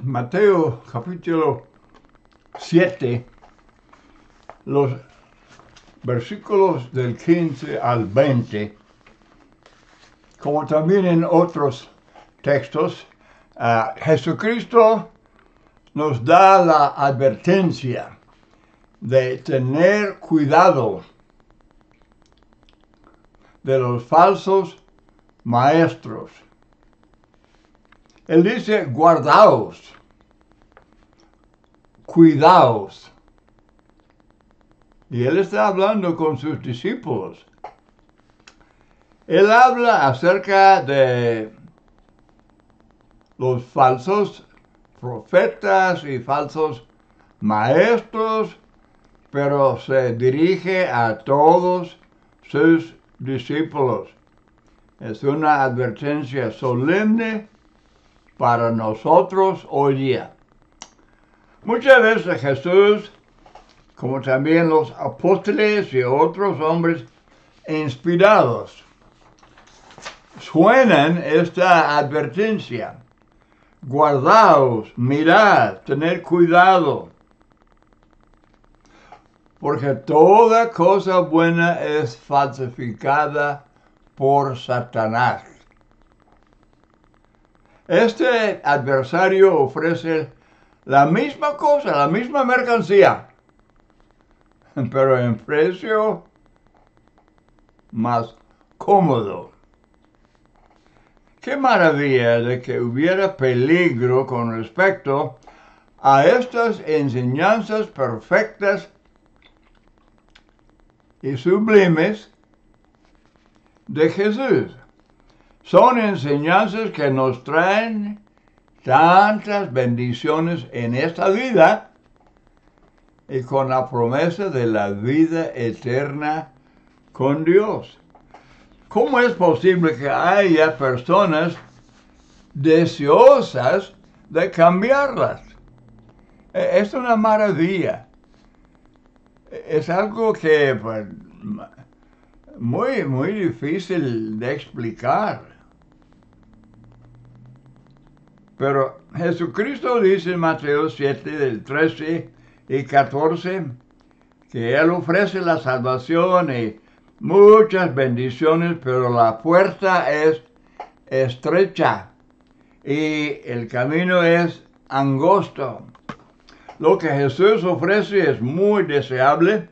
Mateo capítulo 7, los versículos del 15 al 20, como también en otros textos, Jesucristo nos da la advertencia de tener cuidado de los falsos maestros. Él dice, guardaos, cuidaos. Y él está hablando con sus discípulos. Él habla acerca de los falsos profetas y falsos maestros, pero se dirige a todos sus discípulos. Es una advertencia solemne para nosotros hoy día. Muchas veces Jesús, como también los apóstoles y otros hombres inspirados, suenan esta advertencia. Guardaos, mirad, tened cuidado, porque toda cosa buena es falsificada por Satanás. Este adversario ofrece la misma cosa, la misma mercancía, pero en precio más cómodo. Qué maravilla de que hubiera peligro con respecto a estas enseñanzas perfectas y sublimes de Jesús. Son enseñanzas que nos traen tantas bendiciones en esta vida y con la promesa de la vida eterna con Dios. ¿Cómo es posible que haya personas deseosas de cambiarlas? Es una maravilla. Es algo que pues, muy difícil de explicar. Pero Jesucristo dice en Mateo 7, del 13 y 14, que Él ofrece la salvación y muchas bendiciones, pero la puerta es estrecha y el camino es angosto. Lo que Jesús ofrece es muy deseable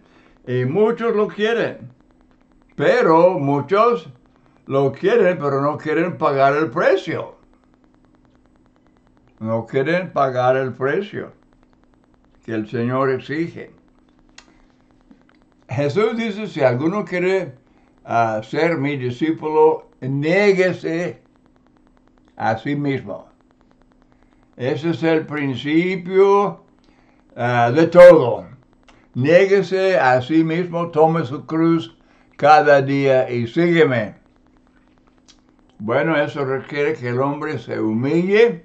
y muchos lo quieren, pero muchos lo quieren, pero no quieren pagar el precio. No quieren pagar el precio que el Señor exige. Jesús dice, si alguno quiere ser mi discípulo, niéguese a sí mismo. Ese es el principio de todo. Niéguese a sí mismo, tome su cruz cada día y sígueme. Bueno, eso requiere que el hombre se humille.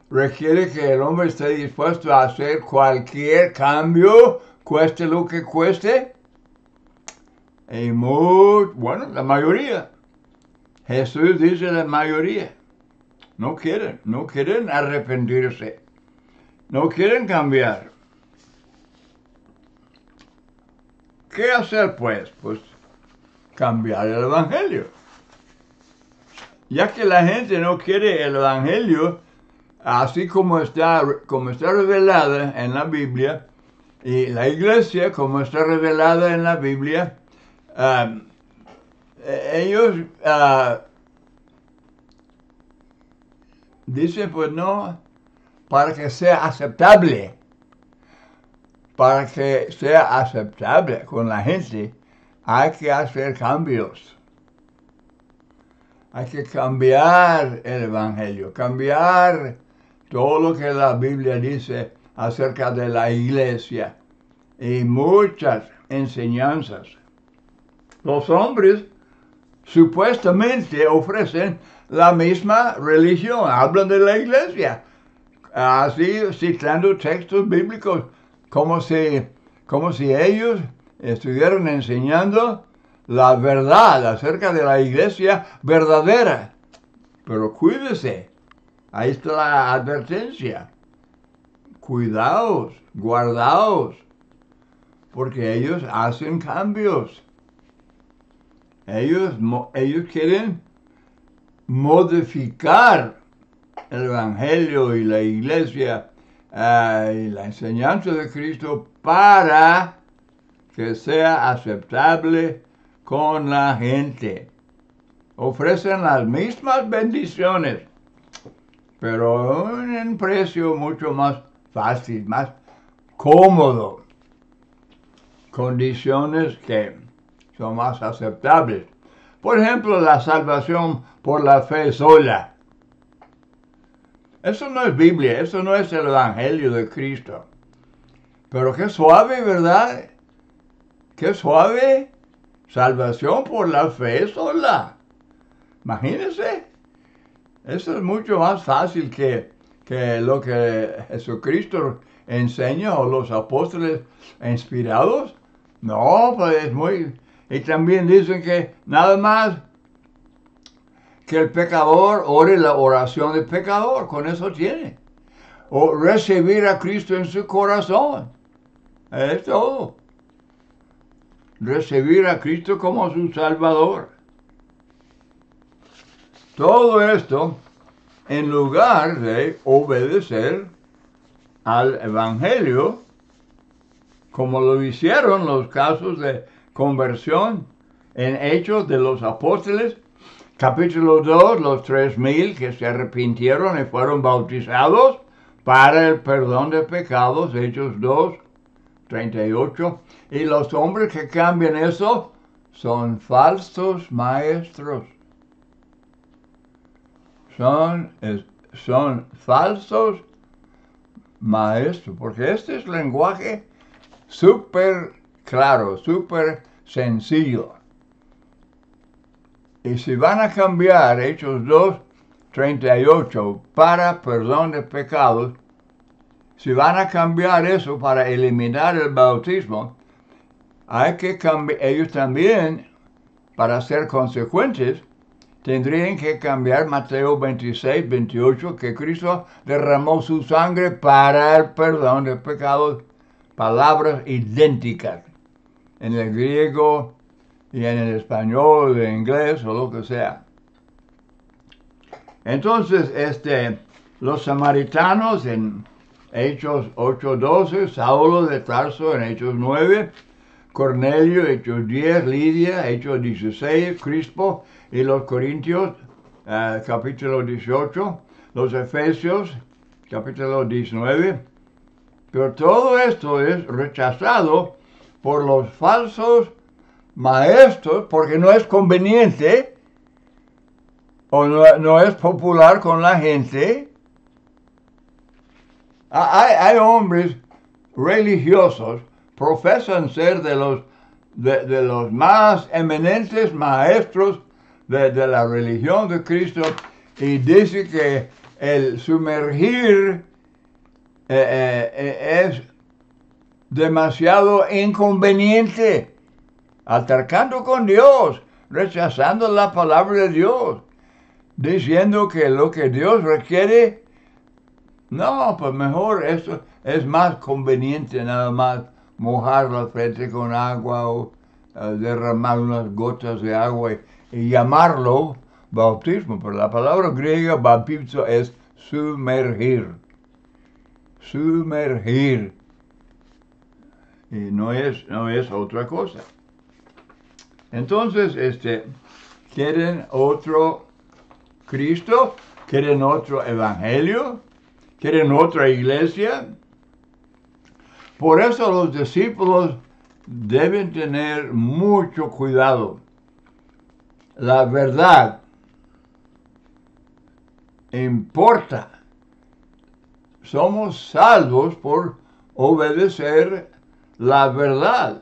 Requiere que el hombre esté dispuesto a hacer cualquier cambio, cueste lo que cueste. Y bueno, la mayoría. Jesús dice la mayoría. No quieren arrepentirse. No quieren cambiar. ¿Qué hacer pues? Pues cambiar el evangelio. Ya que la gente no quiere el evangelio, así como está revelada en la Biblia, y la iglesia como está revelada en la Biblia, ellos dicen, pues no, para que sea aceptable con la gente, hay que hacer cambios. Hay que cambiar el evangelio, cambiar todo lo que la Biblia dice acerca de la iglesia y muchas enseñanzas. Los hombres supuestamente ofrecen la misma religión, hablan de la iglesia, así citando textos bíblicos como si ellos estuvieran enseñando la verdad acerca de la iglesia verdadera. Pero cuídese, Ahí está la advertencia. Cuidaos, guardaos, porque ellos hacen cambios. Ellos quieren modificar el Evangelio y la iglesia y la enseñanza de Cristo para que sea aceptable con la gente. Ofrecen las mismas bendiciones, pero en un precio mucho más fácil, más cómodo. Condiciones que son más aceptables. Por ejemplo, la salvación por la fe sola. Eso no es Biblia, eso no es el Evangelio de Cristo. Pero qué suave, ¿verdad? Qué suave. Salvación por la fe sola. Imagínense. Eso es mucho más fácil que lo que Jesucristo enseña o los apóstoles inspirados. No, pues es muy... Y también dicen que nada más que el pecador ore la oración del pecador, con eso tiene. O recibir a Cristo en su corazón. Es todo. Recibir a Cristo como su Salvador. Todo esto en lugar de obedecer al Evangelio, como lo hicieron los casos de conversión en Hechos de los Apóstoles, capítulo 2, los 3,000 que se arrepintieron y fueron bautizados para el perdón de pecados, Hechos 2, 38. Y los hombres que cambian eso son falsos maestros. Son falsos maestros, porque este es lenguaje súper claro, súper sencillo. Y si van a cambiar Hechos 2, 38 para perdón de pecados, si van a cambiar eso para eliminar el bautismo, hay que cambiar, ellos también, para ser consecuentes, tendrían que cambiar Mateo 26, 28, que Cristo derramó su sangre para el perdón de pecados, palabras idénticas en el griego y en el español, en inglés o lo que sea. Entonces, los samaritanos en Hechos 8:12, Saulo de Tarso en Hechos 9, Cornelio, Hechos 10, Lidia, Hechos 16, Crispo y los Corintios, capítulo 18, los Efesios, capítulo 19. Pero todo esto es rechazado por los falsos maestros porque no es conveniente o no es popular con la gente. Hay hombres religiosos, profesan ser de los más eminentes maestros de la religión de Cristo y dice que el sumergir es demasiado inconveniente, altercando con Dios, rechazando la palabra de Dios, diciendo que lo que Dios requiere, no, pues mejor eso es más conveniente nada más mojar la frente con agua o derramar unas gotas de agua y llamarlo bautismo, pero la palabra griega bautismo es sumergir. Sumergir. Y no es otra cosa. Entonces, quieren otro Cristo, quieren otro evangelio, quieren otra iglesia. Por eso los discípulos deben tener mucho cuidado. La verdad importa. Somos salvos por obedecer la verdad.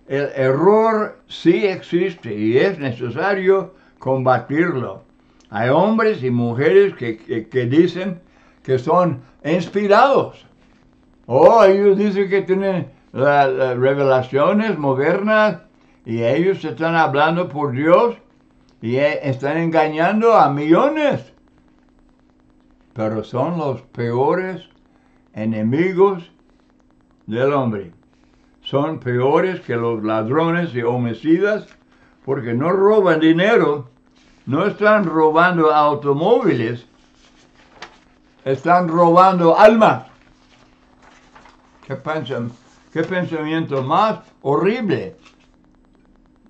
El error sí existe y es necesario combatirlo. Hay hombres y mujeres que dicen que son inspirados. Ellos dicen que tienen las revelaciones modernas y ellos están hablando por Dios y están engañando a millones. pero son los peores enemigos del hombre. Son peores que los ladrones y homicidas porque no roban dinero, no están robando automóviles, están robando almas. ¿Qué pensamiento más horrible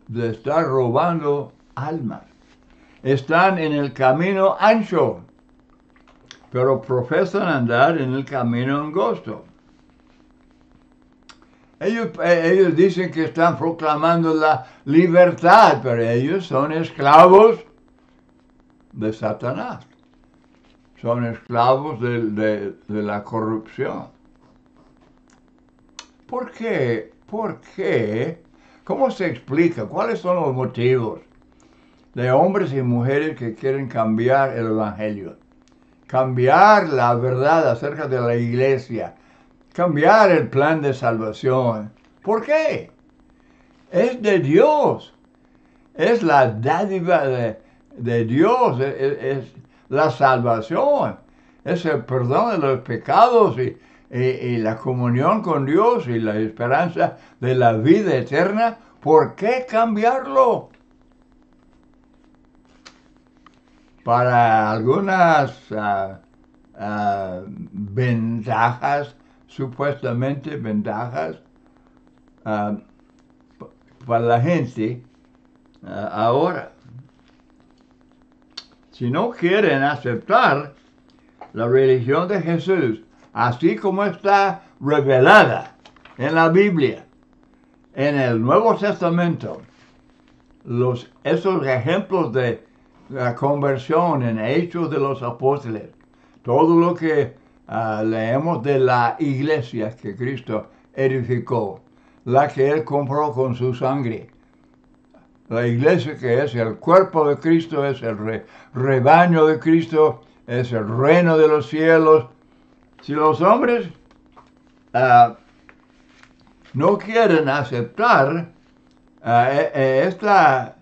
de estar robando almas? Están en el camino ancho, pero profesan andar en el camino angosto. Ellos dicen que están proclamando la libertad, pero ellos son esclavos de Satanás. Son esclavos de la corrupción. ¿Por qué? ¿Por qué? ¿Cómo se explica? ¿Cuáles son los motivos de hombres y mujeres que quieren cambiar el Evangelio? Cambiar la verdad acerca de la iglesia. Cambiar el plan de salvación. ¿Por qué? Es de Dios. Es la dádiva de Dios. Es la salvación. Es el perdón de los pecados y la comunión con Dios y la esperanza de la vida eterna. ¿Por qué cambiarlo? Para algunas ventajas, supuestamente ventajas, para la gente ahora. Si no quieren aceptar la religión de Jesús, así como está revelada en la Biblia, en el Nuevo Testamento, esos ejemplos de la conversión en Hechos de los Apóstoles, todo lo que leemos de la iglesia que Cristo edificó, la que Él compró con su sangre, la iglesia que es el cuerpo de Cristo, es el rebaño de Cristo, es el reino de los cielos. Si los hombres no quieren aceptar esta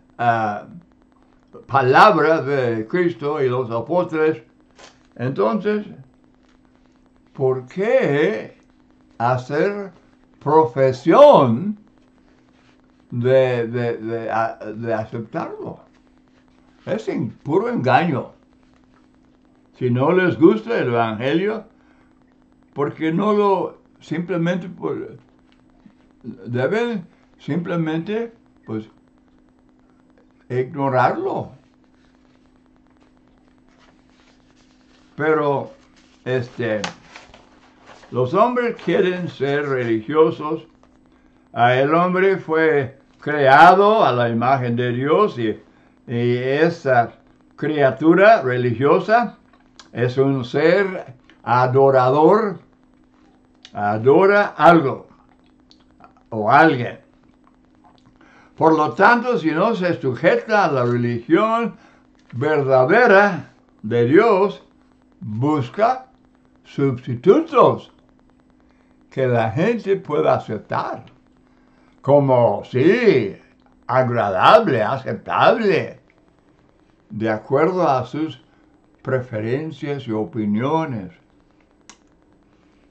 palabra de Cristo y los apóstoles, entonces, ¿por qué hacer profesión de aceptarlo? Es puro engaño. Si no les gusta el Evangelio, porque no simplemente deben simplemente pues ignorarlo. Pero los hombres quieren ser religiosos. El hombre fue creado a la imagen de Dios y esa criatura religiosa es un ser adorador, adora algo o alguien. Por lo tanto, si no se sujeta a la religión verdadera de Dios, busca sustitutos que la gente pueda aceptar. Como, sí, agradable, aceptable, de acuerdo a sus preferencias y opiniones.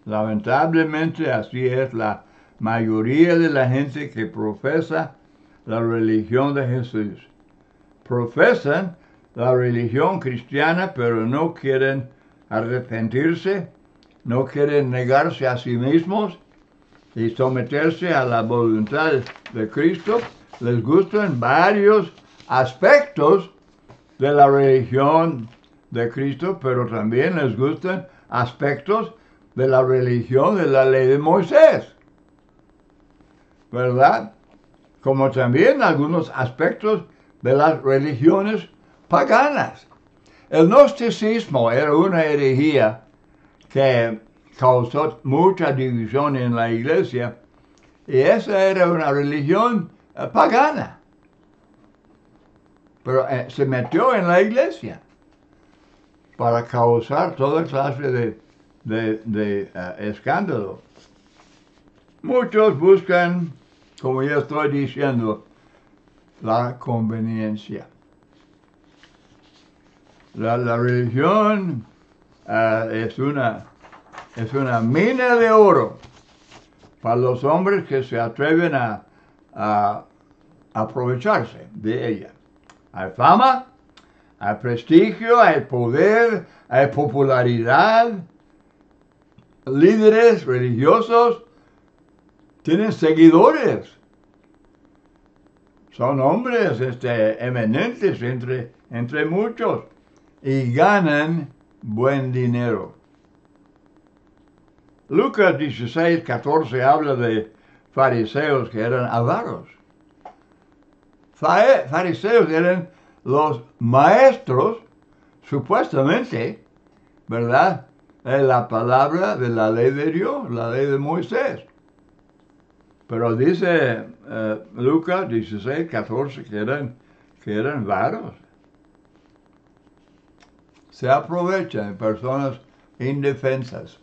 Lamentablemente así es la mayoría de la gente que profesa la religión de Jesús. Profesan la religión cristiana, pero no quieren arrepentirse, no quieren negarse a sí mismos y someterse a la voluntad de Cristo. Les gustan varios aspectos de la religión de Cristo, pero también les gustan aspectos de la religión de la ley de Moisés, ¿verdad? Como también algunos aspectos de las religiones paganas. El gnosticismo era una herejía que causó mucha división en la iglesia, y esa era una religión pagana, pero se metió en la iglesia para causar toda clase de escándalo. Muchos buscan, como ya estoy diciendo, la conveniencia. La religión es una mina de oro para los hombres que se atreven a aprovecharse de ella. Hay fama, hay prestigio, hay poder, hay popularidad. Líderes religiosos tienen seguidores. Son hombres eminentes entre muchos y ganan buen dinero. Lucas 16:14 habla de fariseos que eran avaros. Fariseos eran los maestros, supuestamente, ¿verdad?, de la palabra de la ley de Dios, la ley de Moisés. Pero dice Lucas 16:14 que eran varos. Se aprovechan de personas indefensas.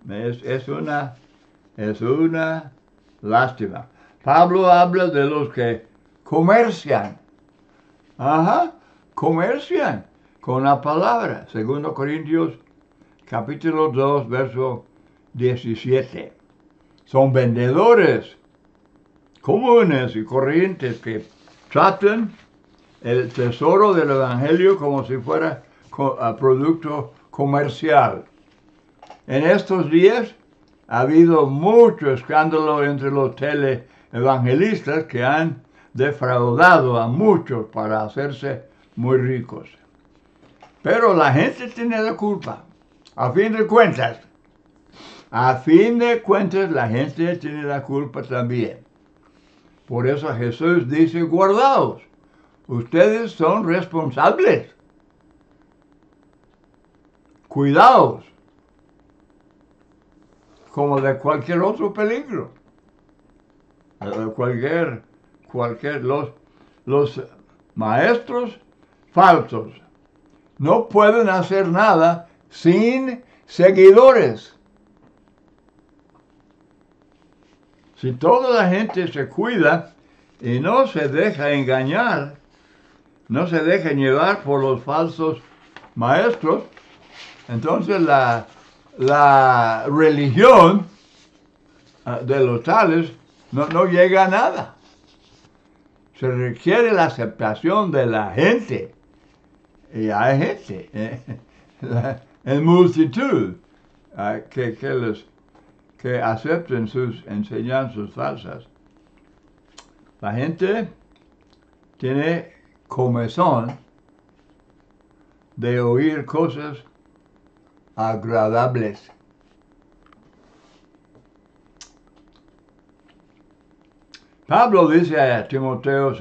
Es una lástima. Pablo habla de los que comercian. Comercian con la palabra. 2 Corintios capítulo 2, verso 17. Son vendedores comunes y corrientes que tratan el tesoro del evangelio como si fuera producto comercial. En estos días ha habido mucho escándalo entre los teleevangelistas que han defraudado a muchos para hacerse muy ricos. Pero la gente tiene la culpa. A fin de cuentas, la gente tiene la culpa también. Por eso Jesús dice, guardaos, ustedes son responsables. Cuidaos, como de cualquier otro peligro. Los maestros falsos no pueden hacer nada sin seguidores. Si toda la gente se cuida y no se deja engañar, no se deja llevar por los falsos maestros, entonces la religión de los tales no llega a nada. Se requiere la aceptación de la gente. Y hay gente en multitud que acepten sus enseñanzas falsas. La gente tiene comezón de oír cosas agradables. Pablo dice a Timoteo,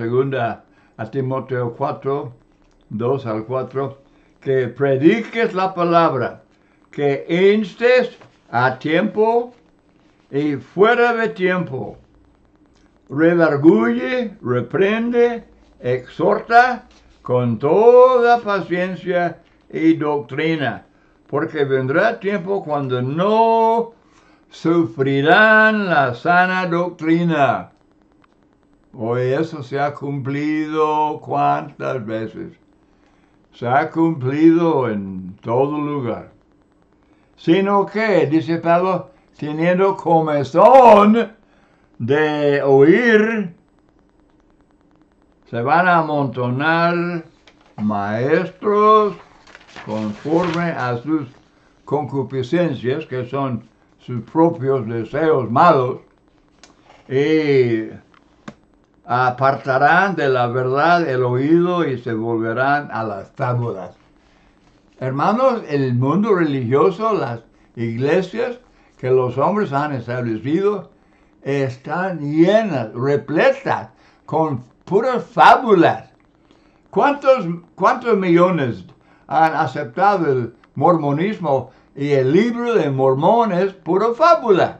a Timoteo 4, 2 al 4, que prediques la palabra, que instes a tiempo y fuera de tiempo, redarguye, reprende, exhorta con toda paciencia y doctrina, porque vendrá tiempo cuando no sufrirán la sana doctrina. Hoy eso se ha cumplido cuántas veces. Se ha cumplido en todo lugar. Sino que, dice Pablo, teniendo comezón de oír, se van a amontonar maestros conforme a sus concupiscencias, que son sus propios deseos malos, y apartarán de la verdad el oído y se volverán a las fábulas. Hermanos, el mundo religioso, las iglesias que los hombres han establecido, están llenas, repletas, con puras fábulas. ¿Cuántos millones han aceptado el mormonismo? Y el libro de Mormón es pura fábula.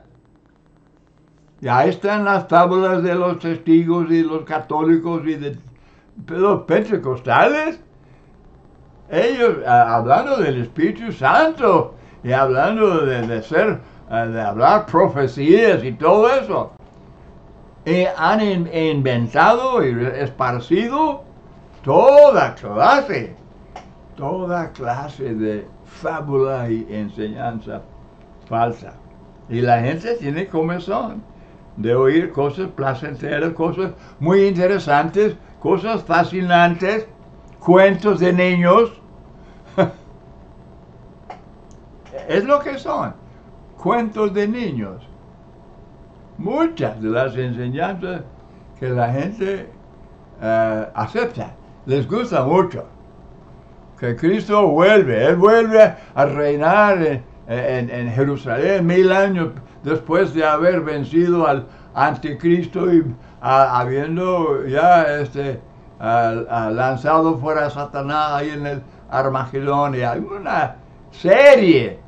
Y ahí están las fábulas de los testigos y los católicos y de los pentecostales. Ellos hablando del Espíritu Santo y hablando de hablar profecías y todo eso. Y han inventado y esparcido toda clase toda clase de fábula y enseñanza falsa. Y la gente tiene comezón de oír cosas placenteras, cosas muy interesantes, cosas fascinantes, cuentos de niños. Es lo que son, cuentos de niños. Muchas de las enseñanzas que la gente acepta, les gusta mucho. Que Cristo vuelve, Él vuelve a reinar en Jerusalén 1000 años después de haber vencido al anticristo y habiendo ya lanzado fuera a Satanás ahí en el Armagedón. Y hay una serie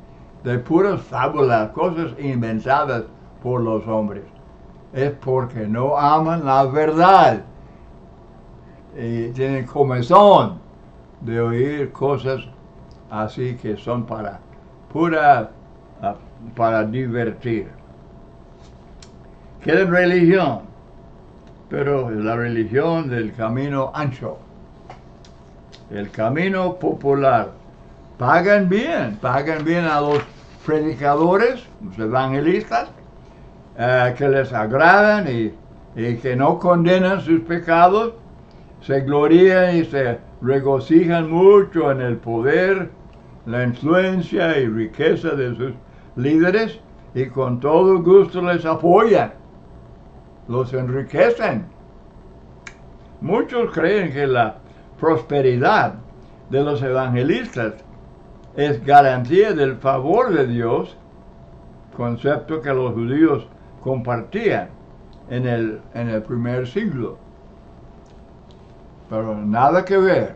de puras fábulas, cosas inventadas por los hombres. Es porque no aman la verdad y tienen comezón de oír cosas así que son para divertir. Quieren religión, pero es la religión del camino ancho, el camino popular. Pagan bien a los predicadores, los evangelistas, que les agradan y que no condenan sus pecados, se glorían y se regocijan mucho en el poder, la influencia y riqueza de sus líderes y con todo gusto les apoyan, los enriquecen. Muchos creen que la prosperidad de los evangelistas es garantía del favor de Dios, concepto que los judíos compartían en el primer siglo. Pero nada que ver.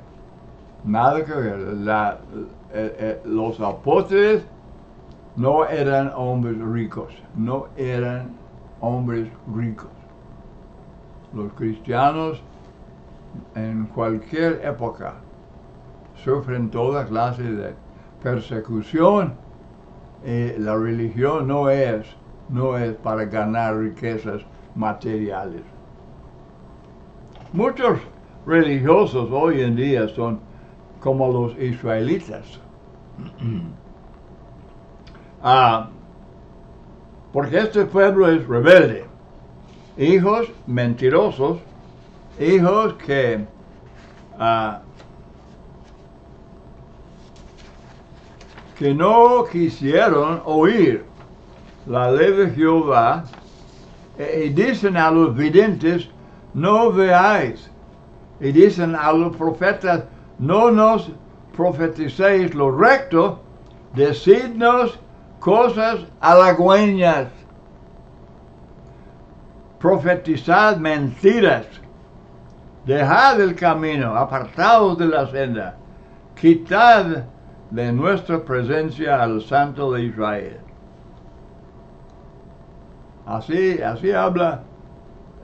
Los apóstoles no eran hombres ricos, Los cristianos en cualquier época sufren toda clase de persecución y la religión no es para ganar riquezas materiales. Muchos religiosos hoy en día son como los israelitas. Porque este pueblo es rebelde, hijos mentirosos, hijos que no quisieron oír la ley de Jehová y dicen a los videntes, no veáis, y dicen a los profetas, no nos profeticéis lo recto, decidnos cosas halagüeñas, profetizad mentiras, dejad el camino, apartaos de la senda, quitad de nuestra presencia al Santo de Israel. Así habla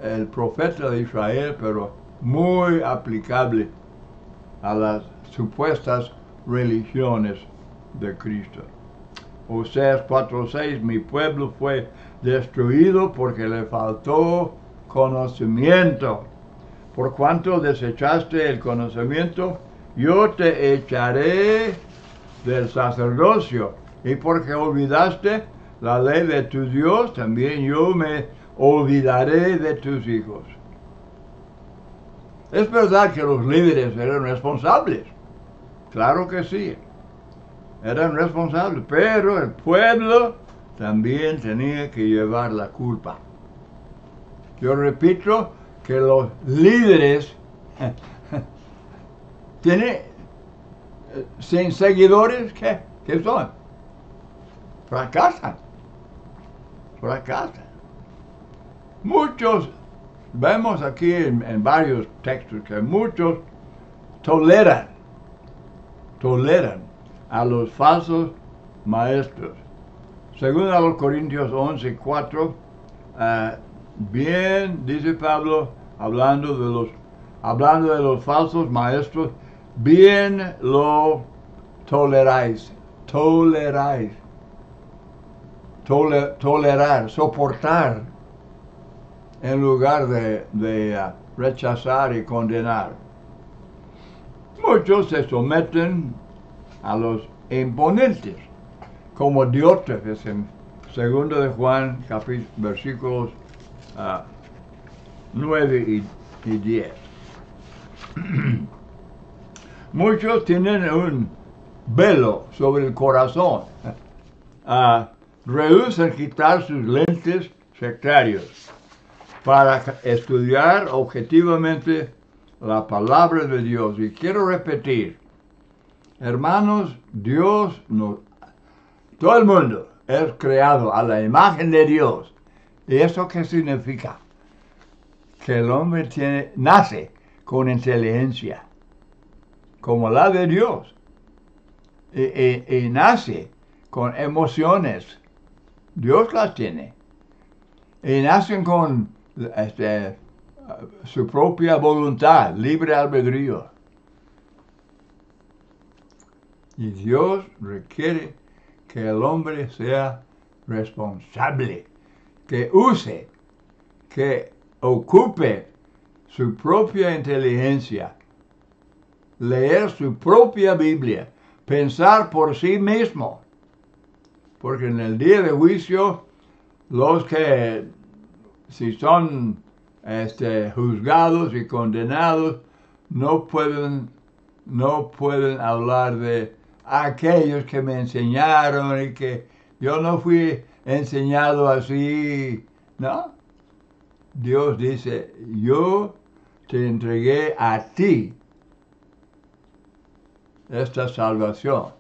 el profeta de Israel, pero muy aplicable a las supuestas religiones de Cristo. Oseas 4:6, mi pueblo fue destruido porque le faltó conocimiento. Por cuanto desechaste el conocimiento, yo te echaré del sacerdocio. Y porque olvidaste la ley de tu Dios, también yo me olvidaré de tus hijos. Es verdad que los líderes eran responsables. Claro que sí. Eran responsables, pero el pueblo también tenía que llevar la culpa. Yo repito que los líderes tienen sin seguidores, ¿qué son? Fracasan. Muchos, vemos aquí en varios textos que muchos toleran a los falsos maestros. Según a los Corintios 11:4, bien dice Pablo, hablando de los falsos maestros, bien lo toleráis. Tolerar, soportar, en lugar de rechazar y condenar. muchos se someten a los imponentes, como Diótrefes en 2 de Juan, versículos 9 y 10. Muchos tienen un velo sobre el corazón. Rehusan quitar sus lentes sectarios para estudiar objetivamente la palabra de Dios. Y quiero repetir, hermanos, todo el mundo es creado a la imagen de Dios. ¿Y eso qué significa? Que el hombre nace con inteligencia, como la de Dios, y nace con emociones. Dios las tiene. Y nacen con su propia voluntad, libre albedrío. Y Dios requiere que el hombre sea responsable, que use, que ocupe su propia inteligencia, leer su propia Biblia, pensar por sí mismo. Porque en el día de juicio, los que si son juzgados y condenados, no pueden hablar de aquellos que me enseñaron y que yo no fui enseñado así. No. Dios dice, yo te entregué a ti esta salvación,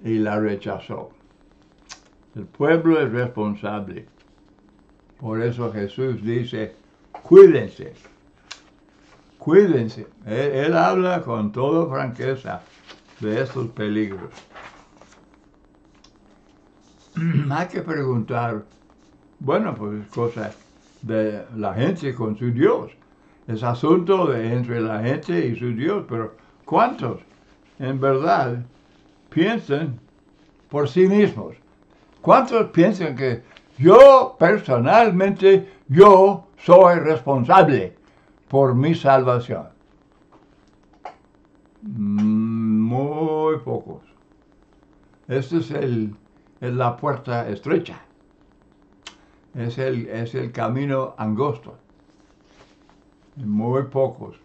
y la rechazó. El pueblo es responsable. Por eso Jesús dice, cuídense, cuídense. Él habla con toda franqueza de estos peligros. Hay que preguntar, bueno, pues es cosa de la gente con su Dios. Es asunto de entre la gente y su Dios, pero ¿cuántos en verdad piensan por sí mismos? ¿Cuántos piensan que yo personalmente, yo soy responsable por mi salvación? Muy pocos. Este es la puerta estrecha. Es el camino angosto. Muy pocos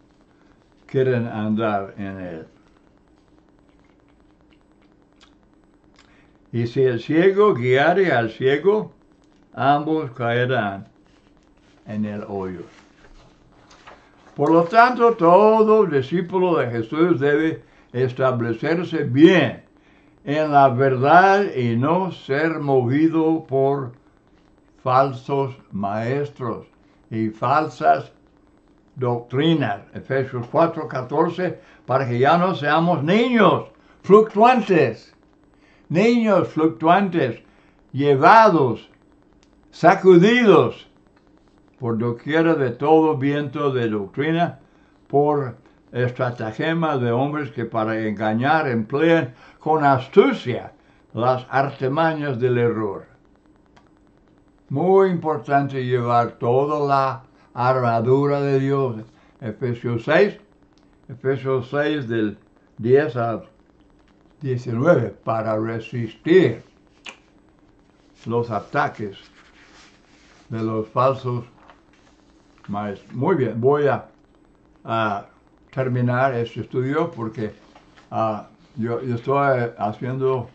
quieren andar en él. Y si el ciego guiare al ciego, ambos caerán en el hoyo. Por lo tanto, todo discípulo de Jesús debe establecerse bien en la verdad y no ser movido por falsos maestros y falsas doctrinas. Efesios 4:14, para que ya no seamos niños fluctuantes, llevados, sacudidos por doquiera de todo viento de doctrina, por estratagema de hombres que para engañar emplean con astucia las artimañas del error. Muy importante llevar toda la armadura de Dios. Efesios 6 del 10 al 19, para resistir los ataques de los falsos maestros. Muy bien, voy a terminar este estudio porque yo estoy haciendo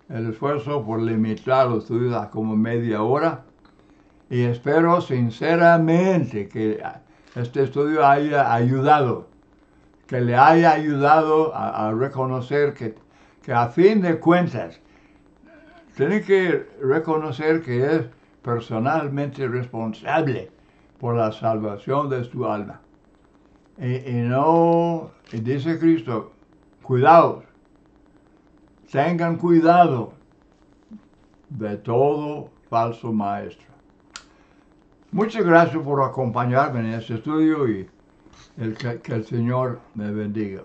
el esfuerzo por limitar los estudios a como media hora, y espero sinceramente que este estudio haya ayudado, que le haya ayudado a reconocer que a fin de cuentas tiene que reconocer que es personalmente responsable por la salvación de su alma. Y dice Cristo, cuidaos, tengan cuidado de todo falso maestro. Muchas gracias por acompañarme en este estudio y que el Señor me bendiga.